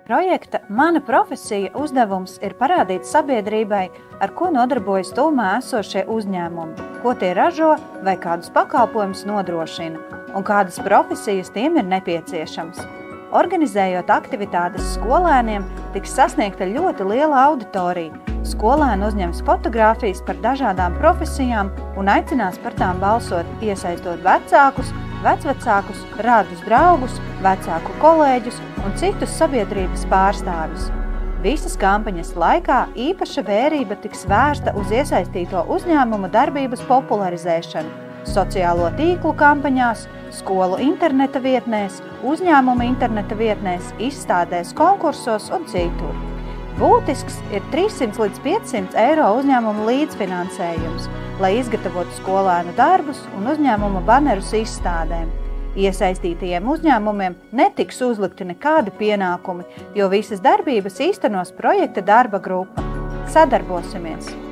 Projekta Mana profesija uzdevums ir parādīt sabiedrībai, ar ko nodarbojas tuvumā esošie uzņēmumi, ko tie ražo vai kādus pakalpojumus nodrošina un kādas profesijas tiem ir nepieciešams. Organizējot aktivitātes skolēniem, tiks sasniegta ļoti liela auditorija. Skolēni uzņems fotogrāfijas par dažādām profesijām un aicinās par tām balsot, iesaistot vecākus, vecvecākus, radus draugus, vecāku kolēģus un citus sabiedrības pārstāvjus. Visas kampaņas laikā īpaša vērība tiks vērsta uz iesaistīto uzņēmumu darbības popularizēšanu, sociālo tīklu kampaņās, skolu interneta vietnēs, uzņēmumu interneta vietnēs, izstādēs, konkursos un citur. Būtisks ir 300 līdz 500 eiro uzņēmumu līdzfinansējums, lai izgatavotu skolēnu darbus un uzņēmumu banerus izstādēm. Iesaistītajiem uzņēmumiem netiks uzlikti nekādi pienākumi, jo visas darbības īstenos projekta darba grupa. Sadarbosimies!